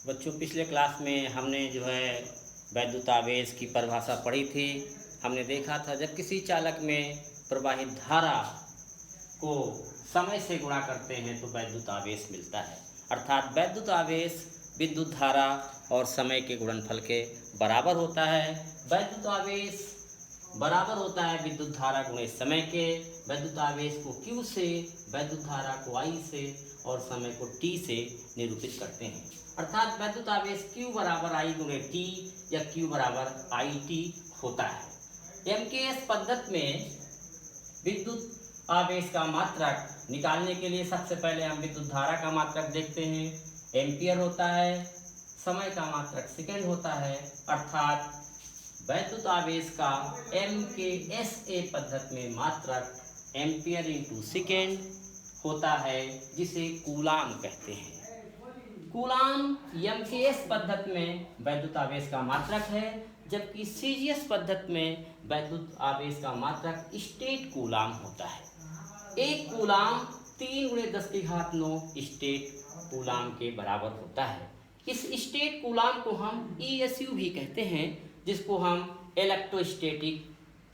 बच्चों, पिछले क्लास में हमने जो है वैद्युत आवेश की परिभाषा पढ़ी थी। हमने देखा था जब किसी चालक में प्रवाहित धारा को समय से गुणा करते हैं तो वैद्युत आवेश मिलता है। अर्थात वैद्युत आवेश विद्युत धारा और समय के गुणनफल के बराबर होता है। वैद्युत आवेश बराबर होता है विद्युत धारा गुणे समय के। वैद्युत आवेश को Q से, वैद्युत धारा को I से और समय को T से निरूपित करते हैं। अर्थात वैद्युत आवेश Q बराबर I गुणे T या Q बराबर IT होता है। MKS पद्धति में विद्युत आवेश का मात्रक निकालने के लिए सबसे पहले हम विद्युत धारा का मात्रक देखते हैं, एम्पियर होता है। समय का मात्रक सेकेंड होता है। अर्थात वैद्युत आवेश का MKSA पद्धति में मात्रक एम्पियर इंटू सेकेंड होता है, जिसे कूलाम कहते हैं। कूलाम MKS पद्धति में वैद्युत आवेश का मात्रक है, जबकि CGS पद्धति में वैद्युत आवेश का मात्रक स्टेट कूलाम होता है। एक कूलाम 3×10⁹ स्टेट कूलाम के बराबर होता है। इस स्टेट कूलाम को हम ESU भी कहते हैं, जिसको हम इलेक्ट्रोस्टैटिक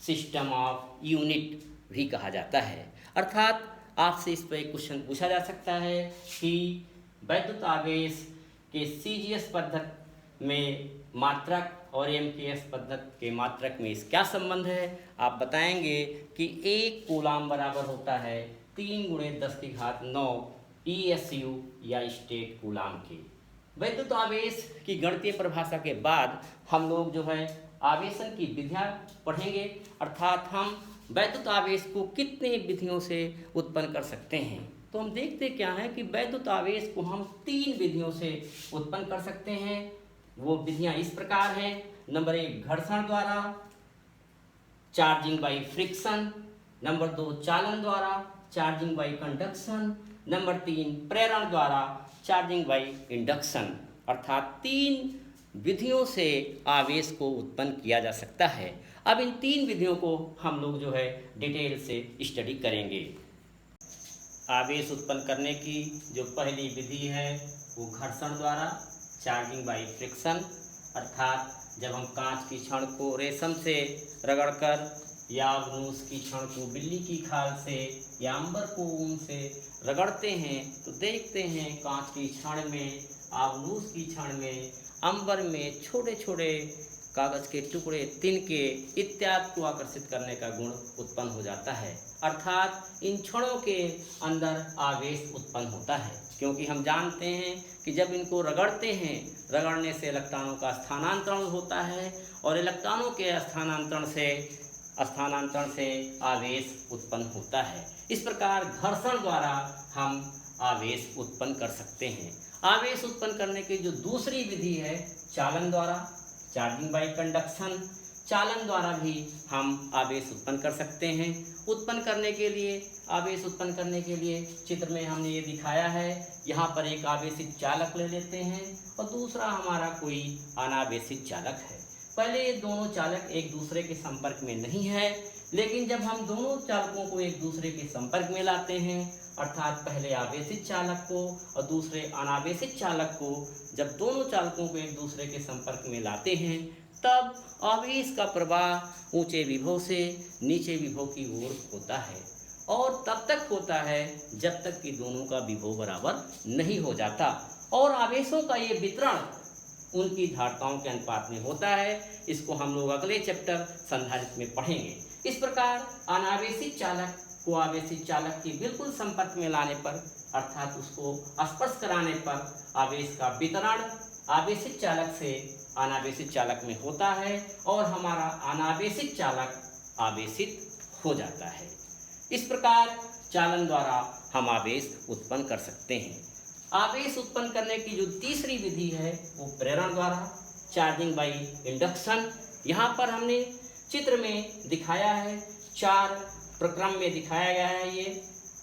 सिस्टम ऑफ यूनिट भी कहा जाता है। अर्थात आपसे इस पर एक क्वेश्चन पूछा जा सकता है कि वैद्युत आवेश के CGS पद्धति में मात्रक और MKS पद्धति के मात्रक में इस क्या संबंध है। आप बताएंगे कि एक कूलाम बराबर होता है 3×10⁹ ESU या स्टेट कूलाम के। वैद्युत आवेश की गणितीय परिभाषा के बाद हम लोग जो है आवेशन की विधियाँ पढ़ेंगे। अर्थात हम वैद्युत आवेश को कितने विधियों से उत्पन्न कर सकते हैं। तो हम देखते क्या है कि वैद्युत आवेश को हम 3 विधियों से उत्पन्न कर सकते हैं। वो विधियाँ इस प्रकार हैं। नंबर 1 घर्षण द्वारा, चार्जिंग बाई फ्रिक्शन। नंबर 2 चालन द्वारा, चार्जिंग बाई कंडक्शन। नंबर 3 प्रेरण द्वारा, चार्जिंग बाई इंडक्शन। अर्थात 3 विधियों से आवेश को उत्पन्न किया जा सकता है। अब इन 3 विधियों को हम लोग जो है डिटेल से स्टडी करेंगे। आवेश उत्पन्न करने की जो पहली विधि है वो घर्षण द्वारा, चार्जिंग बाई फ्रिक्शन। अर्थात जब हम कांच की छड़ को रेशम से रगड़कर या अगनूस की छड़ को बिल्ली की खाल से या अंबर को ऊन से रगड़ते हैं तो देखते हैं कांच की छड़ में, अगनूस की छड़ में, अंबर में छोटे छोटे कागज के टुकड़े, तिनके इत्यादि को आकर्षित करने का गुण उत्पन्न हो जाता है। अर्थात इन छड़ों के अंदर आवेश उत्पन्न होता है, क्योंकि हम जानते हैं कि जब इनको रगड़ते हैं, रगड़ने से इलेक्ट्रॉनों का स्थानांतरण होता है और इलेक्ट्रॉनों के स्थानांतरण से आवेश उत्पन्न होता है। इस प्रकार घर्षण द्वारा हम आवेश उत्पन्न कर सकते हैं। आवेश उत्पन्न करने की जो दूसरी विधि है चालन द्वारा, चार्जिंग बाई कंडक्शन। चालन द्वारा भी हम आवेश उत्पन्न कर सकते हैं। उत्पन्न करने के लिए, आवेश उत्पन्न करने के लिए चित्र में हमने ये दिखाया है। यहाँ पर एक आवेशित चालक ले लेते हैं और दूसरा हमारा कोई अनावेशित चालक है। पहले ये दोनों चालक एक दूसरे के संपर्क में नहीं है, लेकिन जब हम दोनों चालकों को एक दूसरे के संपर्क में लाते हैं, अर्थात पहले आवेशित चालक को और दूसरे अनावेशित चालक को, जब दोनों चालकों को एक दूसरे के संपर्क में लाते हैं तब आवेश का प्रवाह ऊंचे विभव से नीचे विभव की ओर होता है और तब तक होता है जब तक कि दोनों का विभव बराबर नहीं हो जाता और आवेशों का ये वितरण उनकी धारताओं के अनुपात में होता है। इसको हम लोग अगले चैप्टर संधारित्र में पढ़ेंगे। इस प्रकार अनावेशित चालक को आवेशित चालक के बिल्कुल संपर्क में लाने पर, अर्थात उसको स्पर्श कराने पर आवेश का वितरण आवेशित चालक से अनावेशित चालक में होता है और हमारा अनावेशित चालक आवेशित हो जाता है। इस प्रकार चालन द्वारा हम आवेश उत्पन्न कर सकते हैं। आवेश उत्पन्न करने की जो तीसरी विधि है वो प्रेरण द्वारा, चार्जिंग बाई इंडक्शन। यहाँ पर हमने चित्र में दिखाया है, 4 प्रक्रम में दिखाया गया है। ये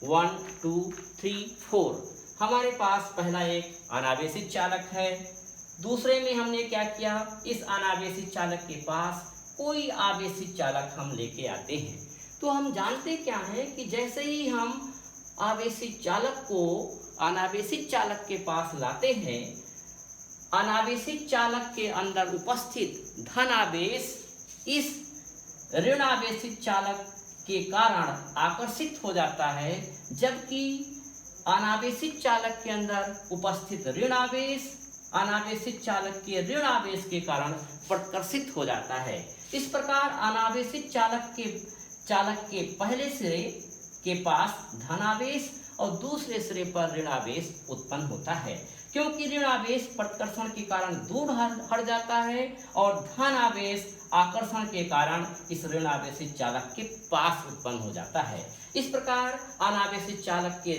1 2 3 4 हमारे पास पहला एक अनावेशित चालक है। दूसरे में हमने क्या किया, इस अनावेशित चालक के पास कोई आवेशित चालक हम लेके आते हैं। तो हम जानते क्या है कि जैसे ही हम आवेशित चालक को अनावेशित चालक के पास लाते हैं अनावेशित चालक के अंदर उपस्थित धनावेश इस ऋणावेशित चालक के कारण आकर्षित हो जाता है, जबकि अनावेशित चालक के अंदर उपस्थित ऋणावेश अनावेशित चालक के ऋणावेश के कारण प्रतिकर्षित हो जाता है। इस प्रकार अनावेशित चालक के पहले सिरे के पास धनावेश और दूसरे सिरे पर ऋणावेश उत्पन्न होता है, क्योंकि ऋणावेश प्रतिकर्षण के कारण दूर हट जाता है और धनावेश आकर्षण के कारण इस ऋणावेशित चालक के पास उत्पन्न हो जाता है। इस प्रकार अनावेशित चालक के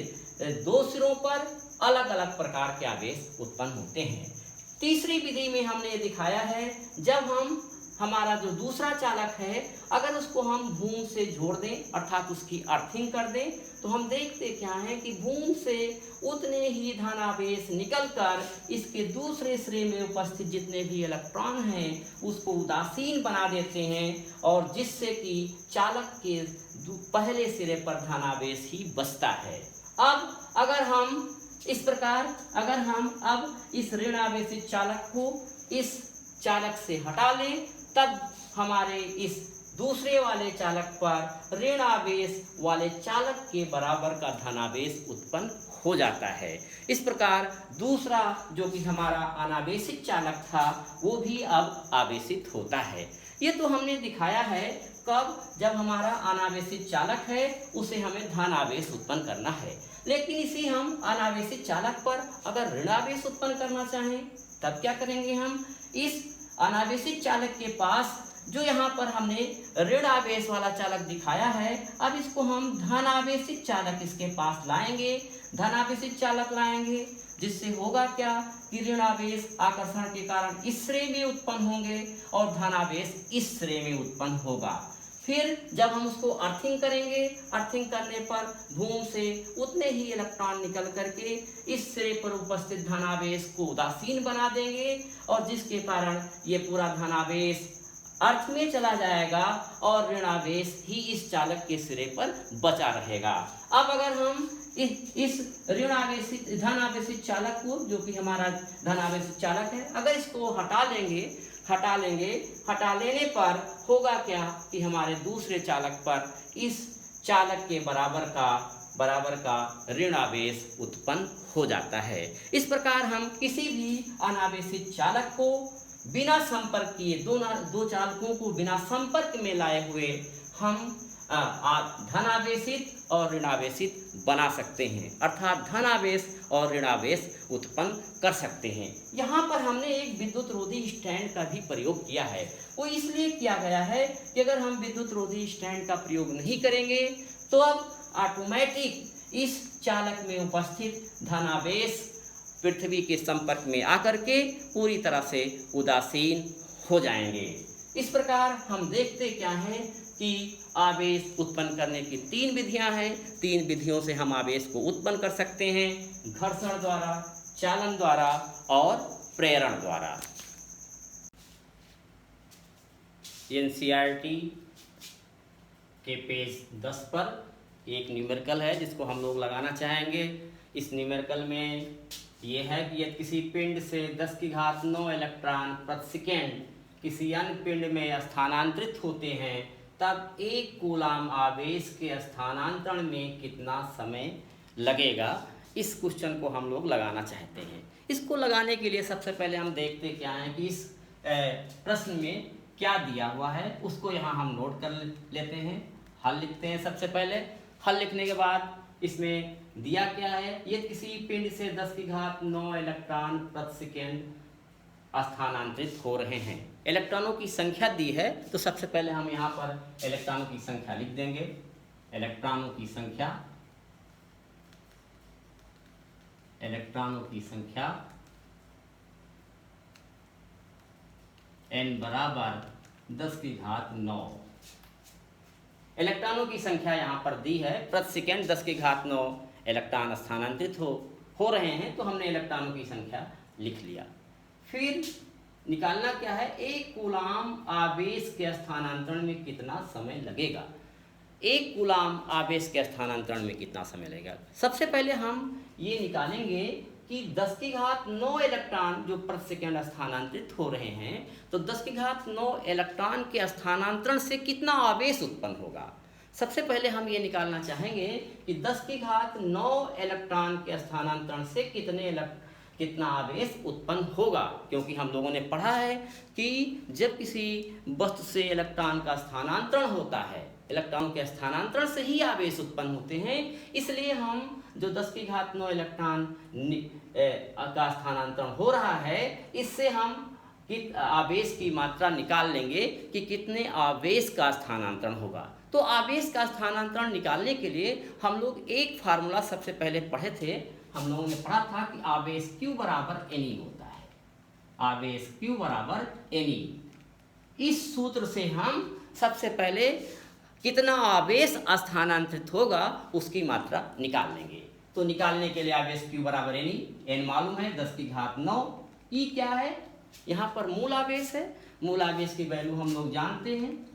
दो सिरों पर अलग अलग प्रकार के आवेश उत्पन्न होते हैं। तीसरी विधि में हमने दिखाया है, जब हमारा जो दूसरा चालक है अगर उसको हम बूंद से जोड़ दें अर्थात उसकी अर्थिंग कर दें, तो हम देखते क्या है कि बूंद से उतने ही धनावेश निकलकर इसके दूसरे सिरे में उपस्थित जितने भी इलेक्ट्रॉन हैं उसको उदासीन बना देते हैं, और जिससे कि चालक के पहले सिरे पर धनावेश ही बचता है। अब अगर हम इस प्रकार अब इस ऋणावेशित चालक को इस चालक से हटा लें, तब हमारे इस दूसरे वाले चालक पर ऋणावेश वाले चालक के बराबर का धनावेश उत्पन्न हो जाता है। इस प्रकार दूसरा जो कि हमारा अनावेशित चालक था वो भी अब आवेशित होता है। ये तो हमने दिखाया है कब, जब हमारा अनावेशित चालक है उसे हमें धनावेश उत्पन्न करना है। लेकिन इसी हम अनावेशित चालक पर अगर ऋणावेश उत्पन्न करना चाहें तब क्या करेंगे, हम इस अनावेशित चालक के पास जो यहाँ पर हमने ऋण आवेश वाला चालक दिखाया है, अब इसको हम धनावेशित चालक इसके पास लाएंगे, धनावेशित चालक लाएंगे, जिससे होगा क्या कि ऋण आवेश आकर्षण के कारण इस श्रेणी में उत्पन्न होंगे और धनावेश इस श्रेणी में उत्पन्न होगा। फिर जब हम उसको अर्थिंग करेंगे, अर्थिंग करने पर धूम से उतने ही इलेक्ट्रॉन निकल करके इस सिरे पर उपस्थित धनावेश को उदासीन बना देंगे, और जिसके कारण ये पूरा धनावेश अर्थ में चला जाएगा और ऋणावेश ही इस चालक के सिरे पर बचा रहेगा। अब अगर हम इस धनावेशित चालक को, जो कि हमारा धनावेशित चालक है, अगर इसको हटा लेने पर होगा क्या कि हमारे दूसरे चालक पर इस चालक के बराबर का ऋणावेश उत्पन्न हो जाता है। इस प्रकार हम किसी भी अनावेशित चालक को बिना संपर्क किए, दो चालकों को बिना संपर्क में लाए हुए हम धनावेशित और ऋणावेशित बना सकते हैं, अर्थात धनावेश और ऋणावेश उत्पन्न कर सकते हैं। यहाँ पर हमने एक विद्युत रोधी स्टैंड का भी प्रयोग किया है। वो इसलिए किया गया है कि अगर हम विद्युत रोधी स्टैंड का प्रयोग नहीं करेंगे तो अब ऑटोमेटिक इस चालक में उपस्थित धनावेश पृथ्वी के संपर्क में आकर के पूरी तरह से उदासीन हो जाएंगे। इस प्रकार हम देखते क्या है कि आवेश उत्पन्न करने की 3 विधियां हैं। 3 विधियों से हम आवेश को उत्पन्न कर सकते हैं, घर्षण द्वारा, चालन द्वारा और प्रेरण द्वारा। एनसीईआरटी के पेज 10 पर एक न्यूमेरिकल है जिसको हम लोग लगाना चाहेंगे। इस न्यूमेरिकल में ये है कि यदि किसी पिंड से 10⁹ इलेक्ट्रॉन प्रति सेकेंड किसी अन्य पिंड में स्थानांतरित होते हैं तब 1 कूलाम आवेश के स्थानांतरण में कितना समय लगेगा। इस क्वेश्चन को हम लोग लगाना चाहते हैं। इसको लगाने के लिए सबसे पहले हम देखते क्या है कि इस प्रश्न में क्या दिया हुआ है, उसको यहाँ हम नोट कर लेते हैं। हल लिखते हैं। सबसे पहले हल लिखने के बाद इसमें दिया क्या है, ये किसी पिंड से 10⁹ इलेक्ट्रॉन प्रति सेकेंड स्थानांतरित हो रहे हैं। इलेक्ट्रॉनों की संख्या दी है, तो सबसे पहले हम यहाँ पर इलेक्ट्रॉनों की संख्या लिख देंगे। इलेक्ट्रॉनों की संख्या n बराबर 10⁹। इलेक्ट्रॉनों की संख्या यहाँ पर दी है, प्रति सेकेंड 10⁹ इलेक्ट्रॉन स्थानांतरित हो रहे हैं, तो हमने इलेक्ट्रॉनों की संख्या लिख लिया। फिर निकालना क्या है, 1 कूलाम आवेश के स्थानांतरण में कितना समय लगेगा। 1 कूलाम आवेश के स्थानांतरण में कितना समय लगेगा। सबसे पहले हम ये निकालेंगे कि 10 की घात 9 इलेक्ट्रॉन जो प्रति सेकंड स्थानांतरित हो रहे हैं, तो 10 की घात 9 इलेक्ट्रॉन के स्थानांतरण से कितना आवेश उत्पन्न होगा। सबसे पहले हम ये निकालना चाहेंगे कि 10 की घात 9 इलेक्ट्रॉन के स्थानांतरण से कितना आवेश उत्पन्न होगा, क्योंकि हम लोगों ने पढ़ा है कि जब किसी वस्तु से इलेक्ट्रॉन का स्थानांतरण होता है, इलेक्ट्रॉन के स्थानांतरण से ही आवेश उत्पन्न होते हैं। इसलिए हम जो 10 की घात 9 इलेक्ट्रॉन का स्थानांतरण हो रहा है, इससे हम आवेश की मात्रा निकाल लेंगे कि कितने आवेश का स्थानांतरण होगा। तो आवेश का स्थानांतरण निकालने के लिए हम लोग एक फार्मूला सबसे पहले पढ़े थे। हम लोगों ने पढ़ा था कि आवेश Q बराबर Ne होता है, आवेश Q बराबर Ne। इस सूत्र से हम सबसे पहले कितना आवेश स्थानांतरित होगा उसकी मात्रा निकाल लेंगे। तो निकालने के लिए आवेश Q बराबर Ne, n मालूम है 10 की घात 9, E क्या है, यहाँ पर मूल आवेश है। मूल आवेश की वैल्यू हम लोग जानते हैं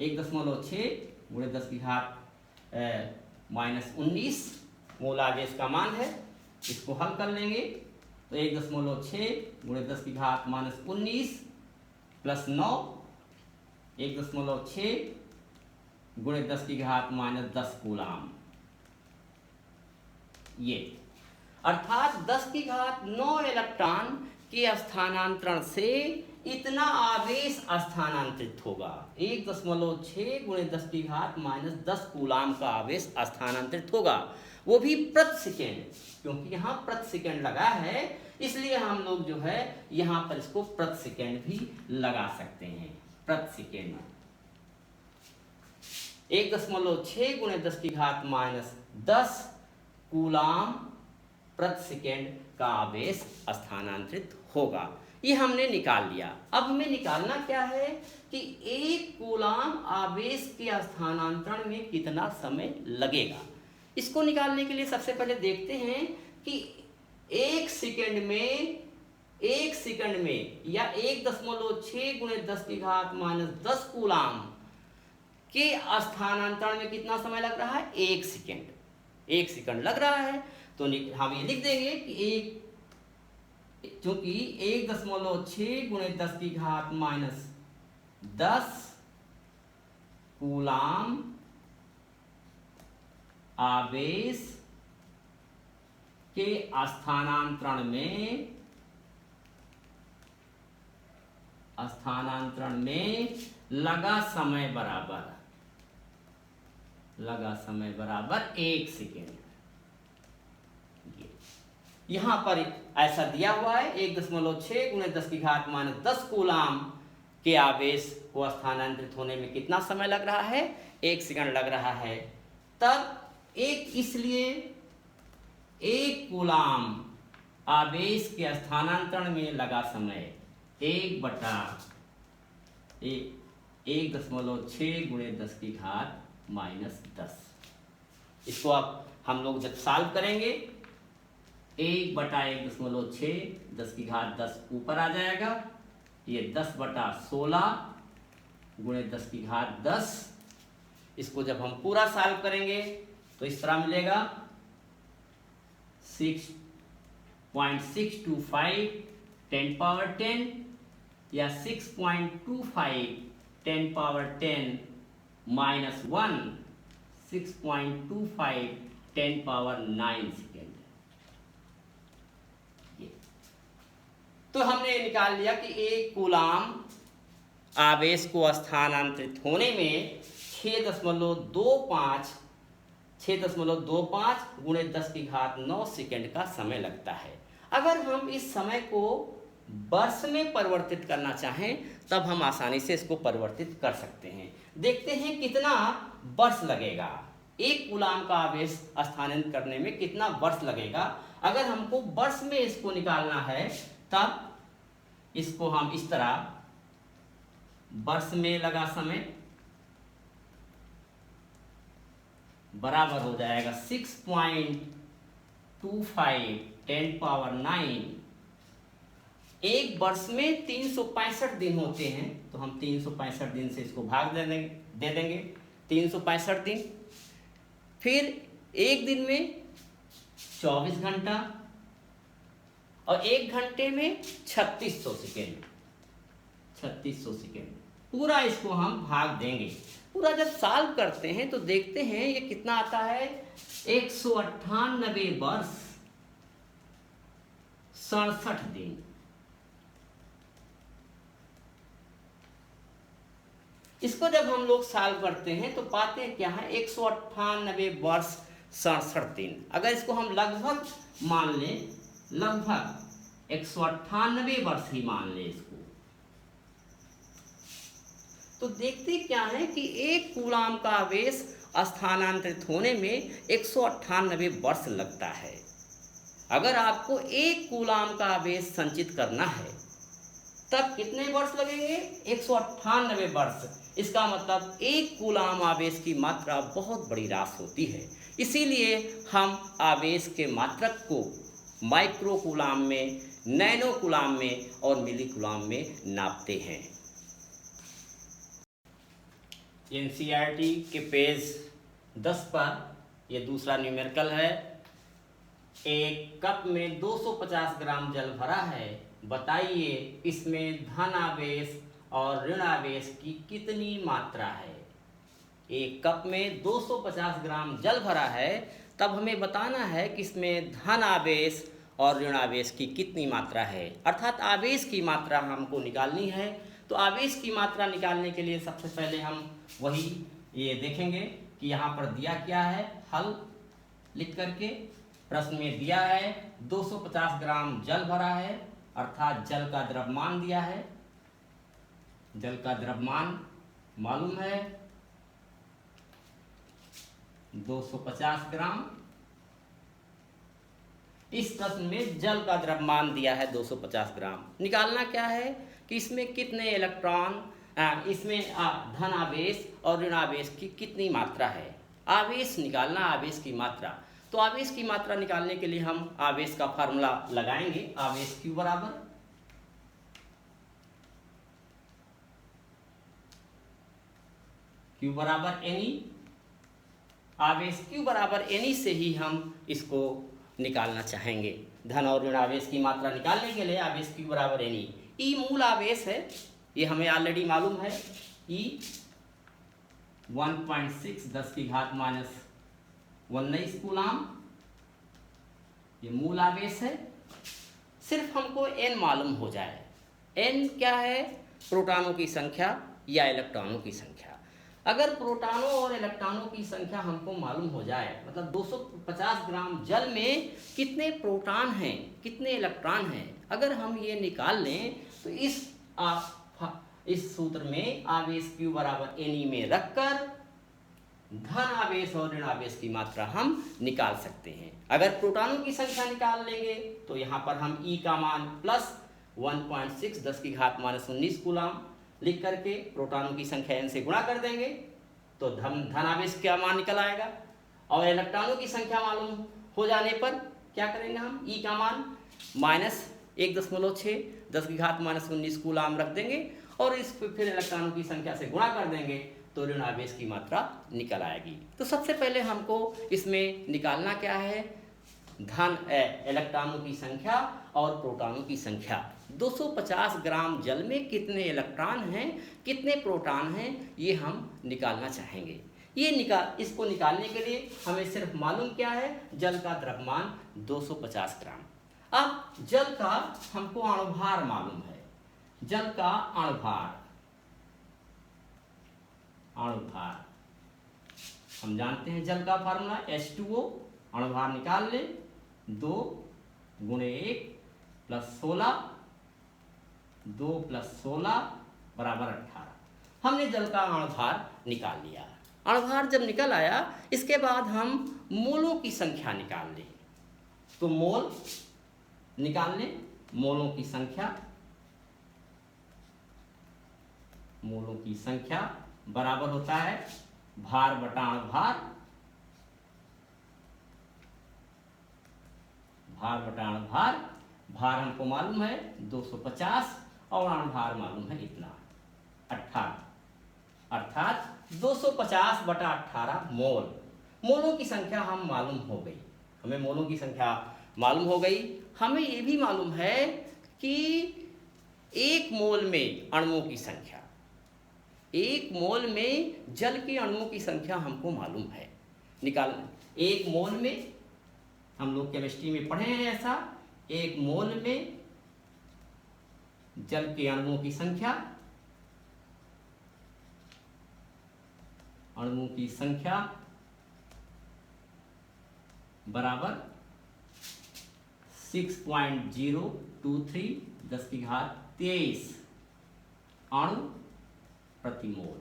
1.6 गुणे 10 की घात -19 मूल आवेश का मान है। इसको हल कर लेंगे तो 1.6 गुणे 10 की घात -19 प्लस 9, 1.6 गुणे 10 की घात -10 कूलाम, ये अर्थात 10 की घात 9 इलेक्ट्रॉन के स्थानांतरण से इतना आवेश स्थानांतरित होगा। 1.6 गुणे 10 की घात -10 कूलाम का आवेश स्थानांतरित होगा, वो भी प्रति सेकेंड, क्योंकि यहाँ प्रति सेकेंड लगा है, इसलिए हम लोग जो है यहाँ पर इसको प्रति सेकेंड भी लगा सकते हैं। प्रति सेकेंड 1.6 गुणे 10 की घात -10 कूलाम प्रति सेकेंड का आवेश स्थानांतरित होगा। ये हमने निकाल लिया। अब हमें निकालना क्या है कि 1 कूलाम आवेश के स्थानांतरण में कितना समय लगेगा। इसको निकालने के लिए सबसे पहले देखते हैं कि 1 सेकंड में या 1.6 गुणे 10 की घात -10 कूलाम के स्थानांतरण में कितना समय लग रहा है, 1 सेकंड लग रहा है। तो हम ये लिख देंगे कि चूंकि 1.6 गुणे 10 की घात -10 कूलाम आवेश के स्थानांतरण में लगा समय बराबर 1 सेकेंड। यहां पर ऐसा दिया हुआ है 1.6 गुणे 10 की घात -10 कूलाम के आवेश को स्थानांतरित होने में कितना समय लग रहा है, 1 सेकंड लग रहा है। तब इसलिए 1 कूलाम आवेश के स्थानांतरण में लगा समय 1/1.6 गुणे 10 की घात -10। इसको अब हम लोग जब सॉल्व करेंगे 1/1.6 10 की घात 10 ऊपर आ जाएगा, ये 10/16 गुणे 10 की घात 10। इसको जब हम पूरा सॉल्व करेंगे तो इस तरह मिलेगा 6.625 10 पावर 10 या 6.25 10 पावर 10 -1 6.25 10 पावर 9 सेकेंड। तो हमने निकाल लिया कि 1 कूलाम आवेश को स्थानांतरित होने में 6.25 गुणे 10 की घात 9 सेकेंड का समय लगता है। अगर हम इस समय को वर्ष में परिवर्तित करना चाहें तब हम आसानी से इसको परिवर्तित कर सकते हैं। देखते हैं कितना वर्ष लगेगा, 1 कूलाम का आवेश स्थानांतरित करने में कितना वर्ष लगेगा। अगर हमको वर्ष में इसको निकालना है तब इसको हम इस तरह वर्ष में लगा समय बराबर हो जाएगा 6.25 10 पावर 9। एक वर्ष में 365 दिन होते हैं, तो हम 365 दिन से इसको भाग दे देंगे 365 दिन। फिर एक दिन में 24 घंटा, और 1 घंटे में 3600 सेकेंड, 3600 सेकेंड। पूरा इसको हम भाग देंगे। पूरा जब सॉल्व करते हैं तो देखते हैं ये कितना आता है, 198 वर्ष 67 दिन। इसको जब हम लोग सॉल्व करते हैं तो पाते हैं क्या है, 198 वर्ष 67 दिन। अगर इसको हम लगभग मान लें, लगभग 198 वर्ष ही मान लें इसको, तो देखते क्या है कि 1 कूलाम का आवेश स्थानांतरित होने में 198 वर्ष लगता है। अगर आपको 1 कूलाम का आवेश संचित करना है तब कितने वर्ष लगेंगे, 198 वर्ष। इसका मतलब 1 कूलाम आवेश की मात्रा बहुत बड़ी राशि होती है, इसीलिए हम आवेश के मात्रक को माइक्रो कूलाम में, नैनो कूलाम में और मिली कूलाम में नापते हैं। एनसीईआरटी के पेज 10 पर ये दूसरा न्यूमेरिकल है। एक कप में 250 ग्राम जल भरा है, बताइए इसमें धन आवेश और ऋण आवेश की कितनी मात्रा है। एक कप में 250 ग्राम जल भरा है, तब हमें बताना है कि इसमें धन आवेश और ऋण आवेश की कितनी मात्रा है, अर्थात आवेश की मात्रा हमको निकालनी है। तो आवेश की मात्रा निकालने के लिए सबसे पहले हम वही ये देखेंगे कि यहाँ पर दिया क्या है, हल लिख करके प्रश्न में दिया है 250 ग्राम जल भरा है, अर्थात जल का द्रव्यमान दिया है। जल का द्रव्यमान मालूम है 250 ग्राम। इस प्रश्न में जल का द्रव्यमान दिया है 250 ग्राम। निकालना क्या है कि इसमें कितने इलेक्ट्रॉन, इसमें धन आवेश और ऋण आवेश की कितनी मात्रा है। आवेश निकालना, आवेश की मात्रा। तो आवेश की मात्रा निकालने के लिए हम आवेश का फार्मूला लगाएंगे। आवेश Q बराबर Ne। आवेश Q बराबर Ne से ही हम इसको निकालना चाहेंगे। धन और ऋण आवेश की मात्रा निकालने के लिए आवेश Q बराबर Ne। E मूल आवेश है, ये हमें ऑलरेडी मालूम है। E 1.6 10 की घात माइनस 19 कूलाम, ये मूल आवेश है। सिर्फ हमको n मालूम हो जाए। n क्या है, प्रोटॉनों की संख्या या इलेक्ट्रॉनों की संख्या। अगर प्रोटॉनों और इलेक्ट्रॉनों की संख्या हमको मालूम हो जाए, मतलब 250 ग्राम जल में कितने प्रोटॉन हैं, कितने इलेक्ट्रॉन हैं, अगर हम ये निकाल लें तो इस सूत्र में आवेश Q बराबर Ne में रखकर धन आवेश और ऋण आवेश की मात्रा हम निकाल सकते हैं। अगर प्रोटॉनों की संख्या निकाल लेंगे तो यहाँ पर हम E का मान प्लस 1.6 10 की घात माइनस 19 कूलाम लिख करके प्रोटॉनों की संख्या n से गुणा कर देंगे तो धन आवेश का मान निकल आएगा। और इलेक्ट्रॉनों की संख्या मालूम हो जाने पर क्या करेंगे हम, E का मान माइनस 1.6 10 की घात माइनस 19 कूलाम रख देंगे और इस फिर इलेक्ट्रॉनों की संख्या से गुणा कर देंगे तो ऋण आवेश की मात्रा निकल आएगी। तो सबसे पहले हमको इसमें निकालना क्या है, धन इलेक्ट्रॉनों की संख्या और प्रोटॉनों की संख्या। 250 ग्राम जल में कितने इलेक्ट्रॉन हैं, कितने प्रोटॉन हैं, ये हम निकालना चाहेंगे। इसको निकालने के लिए हमें सिर्फ मालूम क्या है, जल का द्रव्यमान 250 ग्राम। अब जल का हमको अणुभार मालूम है। जल का अणुभार हम जानते हैं, जल का फार्मूला H2O, अणुभार निकाल ले 2 × 1 + 16, 2 + 16 बराबर 18। हमने जल का अणुभार निकाल लिया। अणुभार जब निकल आया, इसके बाद हम मोलों की संख्या निकाल लें। तो मोल निकाल लें, मोलों की संख्या बराबर होता है भार बटा अणुभार। भार हमको मालूम है 250 और अणुभार मालूम है इतना 18, अर्थात 250 बटा 18 मोल। मोलों की संख्या हम मालूम हो गई, हमें मोलों की संख्या मालूम हो गई। हमें ये भी मालूम है कि एक मोल में अणुओं की संख्या, एक मोल में जल के अणुओं की संख्या हमको मालूम है, निकाल। एक मोल में, हम लोग केमिस्ट्री में पढ़े हैं ऐसा, एक मोल में जल के अणुओं की संख्या, अणुओं की संख्या बराबर 6.023 10⁻23 अणु प्रति मोल।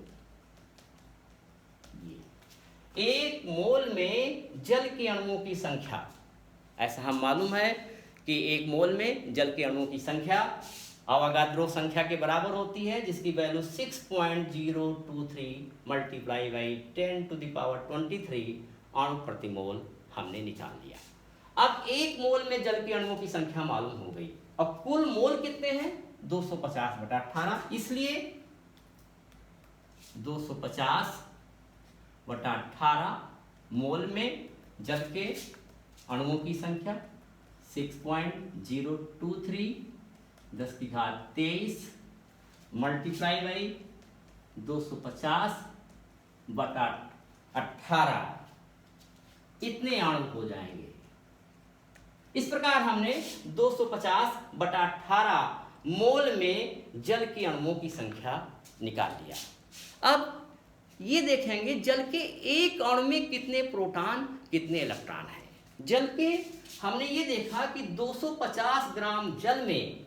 ये एक मोल में जल के अणुओं की संख्या, ऐसा हम मालूम है कि एक मोल में जल के अणुओं की संख्या अवोगाद्रो संख्या के बराबर होती है, जिसकी वैल्यू 6.023 मल्टीप्लाई बाई 10⁻23 अणु प्रति मोल हमने निकाल लिया। अब एक मोल में जल के अणुओं की संख्या मालूम हो गई। अब कुल मोल कितने हैं? 250/18, इसलिए 250/18 मोल में जल के अणुओं की संख्या 6.023 10⁻23 मल्टीप्लाई बाई 250/18, इतने अणु हो जाएंगे। इस प्रकार हमने 250/18 मोल में जल के अणुओं की संख्या निकाल लिया। अब ये देखेंगे जल के एक अणु में कितने प्रोटॉन कितने इलेक्ट्रॉन हैं। जल के हमने ये देखा कि 250 ग्राम जल में,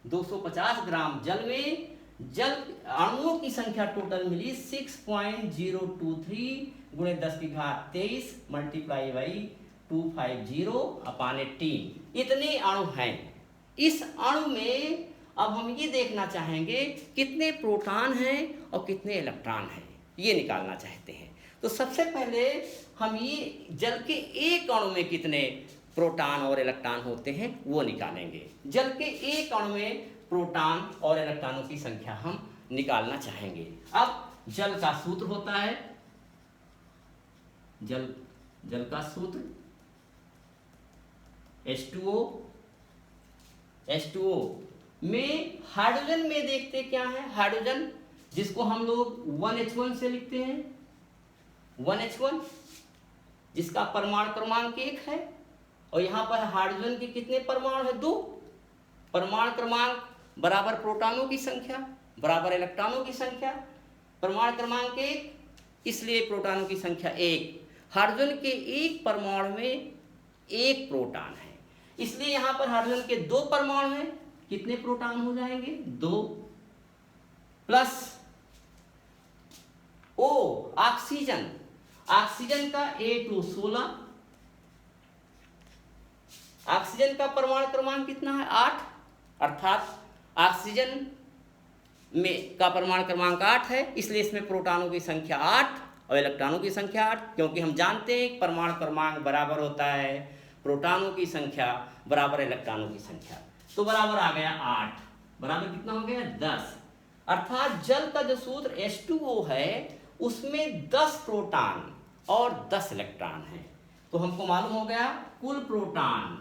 250 ग्राम जल में जल अणुओं की संख्या टोटल मिली 6.023 गुणे 10⁻23 मल्टीप्लाई बाई 250/18, इतने अणु हैं। इस अणु में अब हम ये देखना चाहेंगे कितने प्रोटॉन हैं और कितने इलेक्ट्रॉन हैं, ये निकालना चाहते हैं। तो सबसे पहले हम ये जल के एक अणु में कितने प्रोटॉन और इलेक्ट्रॉन होते हैं वो निकालेंगे। जल के एक अणु में प्रोटॉन और इलेक्ट्रॉनों की संख्या हम निकालना चाहेंगे। अब जल का सूत्र होता है, जल का सूत्र H2O में हाइड्रोजन में देखते क्या है, हाइड्रोजन जिसको हम लोग 1H1 से लिखते हैं, 1H1 जिसका परमाणु क्रमांक 1 है, और यहाँ पर हाइड्रोजन के कितने परमाणु है? 2। परमाणु क्रमांक बराबर प्रोटॉनों की संख्या बराबर इलेक्ट्रॉनों की संख्या, परमाणु क्रमांक 1, इसलिए प्रोटॉनों की संख्या 1। हाइड्रोजन के एक परमाणु में 1 प्रोटॉन है, इसलिए यहाँ पर हाइड्रोजन के 2 परमाणु हैं, कितने प्रोटॉन हो जाएंगे? 2 प्लस O ऑक्सीजन, ऑक्सीजन का A2 16, ऑक्सीजन का परमाणु क्रमांक कितना है? 8, अर्थात ऑक्सीजन में का परमाणु क्रमांक 8 है, इसलिए इसमें प्रोटॉनों की संख्या 8 और इलेक्ट्रॉनों की संख्या 8, क्योंकि हम जानते हैं परमाणु क्रमांक बराबर होता है प्रोटॉनों की संख्या बराबर इलेक्ट्रॉनों की संख्या। तो बराबर आ गया 8, बराबर कितना हो गया? 10। अर्थात जल का जो सूत्र H2O है उसमें 10 प्रोटॉन और 10 इलेक्ट्रॉन हैं। तो हमको मालूम हो गया कुल प्रोटॉन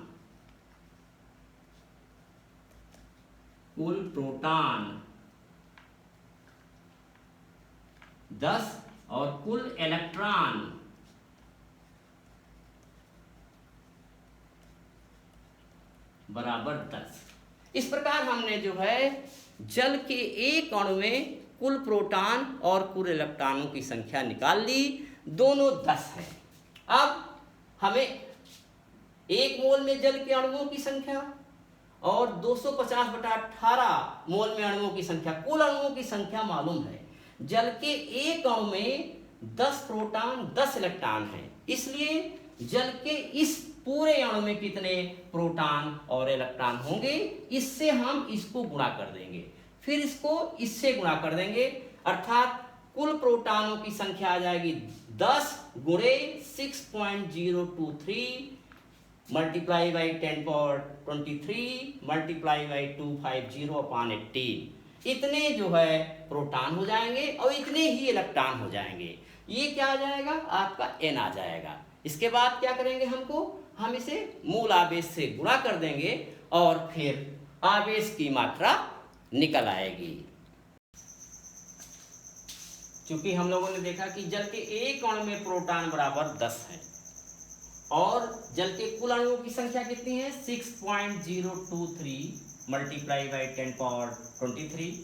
10 और कुल इलेक्ट्रॉन बराबर 10। इस प्रकार हमने जो है जल के एक अणु में कुल प्रोटॉन और कुल इलेक्ट्रॉनों की संख्या निकाल ली, दोनों 10 है। अब हमें एक मोल में जल के अणुओं की संख्या और 250/18 मोल में अणुओं की संख्या, कुल अणुओं की संख्या मालूम है। जल के एक अणु में 10 प्रोटॉन 10 इलेक्ट्रॉन हैं, इसलिए जल के इस पूरे अणु में कितने प्रोटॉन और इलेक्ट्रॉन होंगे, इससे हम इसको गुणा कर देंगे, फिर इसको इससे गुणा कर देंगे, अर्थात कुल प्रोटॉनों की संख्या आ जाएगी 10 गुणे 6.023 मल्टीप्लाई बाई 10⁻23 मल्टीप्लाई बाई 250/18, इतने जो है प्रोटॉन हो जाएंगे और इतने ही इलेक्ट्रॉन हो जाएंगे। ये क्या आ जाएगा? आपका N आ जाएगा। इसके बाद क्या करेंगे? हम इसे मूल आवेश से गुणा कर देंगे और फिर आवेश की मात्रा निकल आएगी। क्योंकि हम लोगों ने देखा कि जल के एक अणु में प्रोटॉन बराबर 10 है और जल के कुल अणुओं की संख्या कितनी है 6.023 multiply by 10 power 23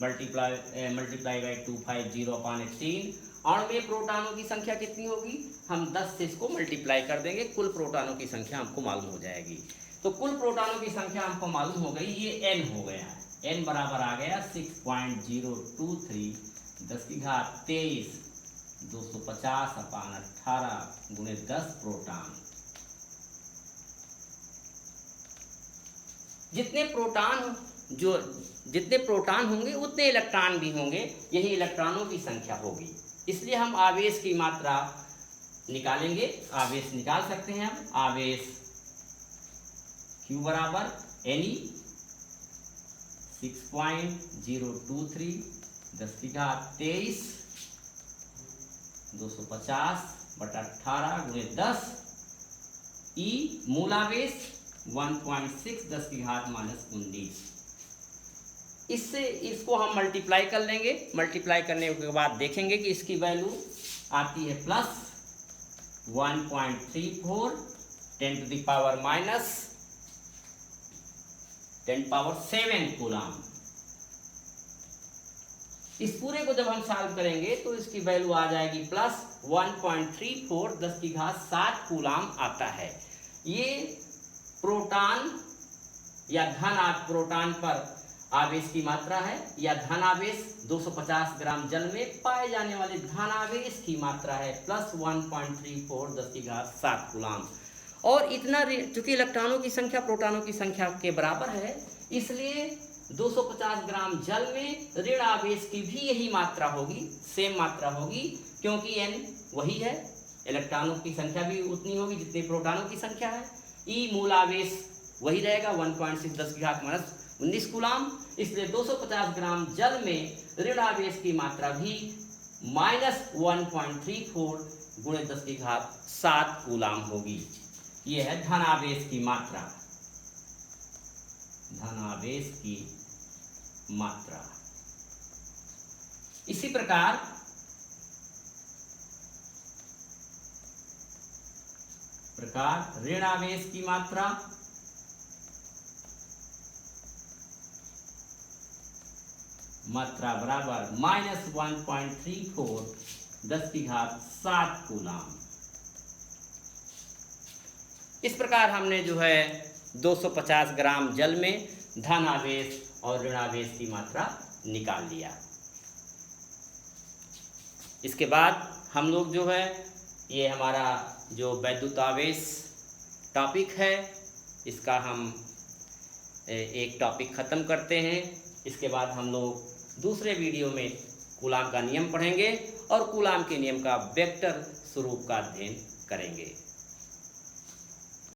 multiply by 250/18। अणु में प्रोटॉनों की संख्या कितनी होगी, हम 10 से इसको मल्टीप्लाई कर देंगे, कुल प्रोटॉनों की संख्या हमको मालूम हो जाएगी। तो कुल प्रोटॉनों की संख्या हमको मालूम हो गई, ये n हो गया है। n बराबर आ गया 6.023 10 की घात 23 250/18 गुणे 10 प्रोटॉन। जितने प्रोटॉन होंगे उतने इलेक्ट्रॉन भी होंगे, यही इलेक्ट्रॉनों की संख्या होगी। इसलिए हम आवेश की मात्रा निकालेंगे, आवेश निकाल सकते हैं हम। आवेश Q बराबर Ne 6.023 10 की घात 23 250/18 गुणे 10 E मूल आवेश 1.6 10 की घात -19। इससे इसको हम मल्टीप्लाई कर लेंगे। मल्टीप्लाई करने के बाद देखेंगे कि इसकी वैल्यू आती है प्लस 1.34 10⁻⁷ कूलाम। इस पूरे को जब हम सॉल्व करेंगे तो इसकी वैल्यू आ जाएगी प्लस 1.34 10 की घात 7 कूलाम आता है। ये प्रोटॉन या प्रोटॉन पर आवेश की मात्रा है, या धन आवेश 250 ग्राम जल में पाए जाने वाले धन आवेश की मात्रा है प्लस 1.34 10 की घात 7 कूलाम। और इतना चूंकि इलेक्ट्रॉनों की संख्या प्रोटॉनों की संख्या के बराबर है, इसलिए 250 ग्राम जल में ऋण आवेश की भी यही मात्रा होगी, सेम मात्रा होगी, क्योंकि n वही है, इलेक्ट्रॉनों की संख्या भी उतनी होगी जितनी प्रोटॉनों की संख्या है। E मूल आवेश वही रहेगा 1.6 10 की घात -19 कूलाम। इसलिए 250 ग्राम जल में ऋण आवेश की मात्रा भी -1.34 गुणे 10 की घात 7 कूलाम होगी। यह है धन आवेश की मात्रा, धन आवेश की मात्रा। इसी प्रकार ऋण आवेश की मात्रा बराबर -1.34 10 की घात 7 कूलाम। इस प्रकार हमने जो है 250 ग्राम जल में धन आवेश और ऋण आवेश की मात्रा निकाल लिया। इसके बाद हम लोग जो है ये हमारा जो वैद्युत आवेश टॉपिक है, इसका हम एक टॉपिक ख़त्म करते हैं। इसके बाद हम लोग दूसरे वीडियो में कूलाम का नियम पढ़ेंगे और कूलाम के नियम का वेक्टर स्वरूप का अध्ययन करेंगे।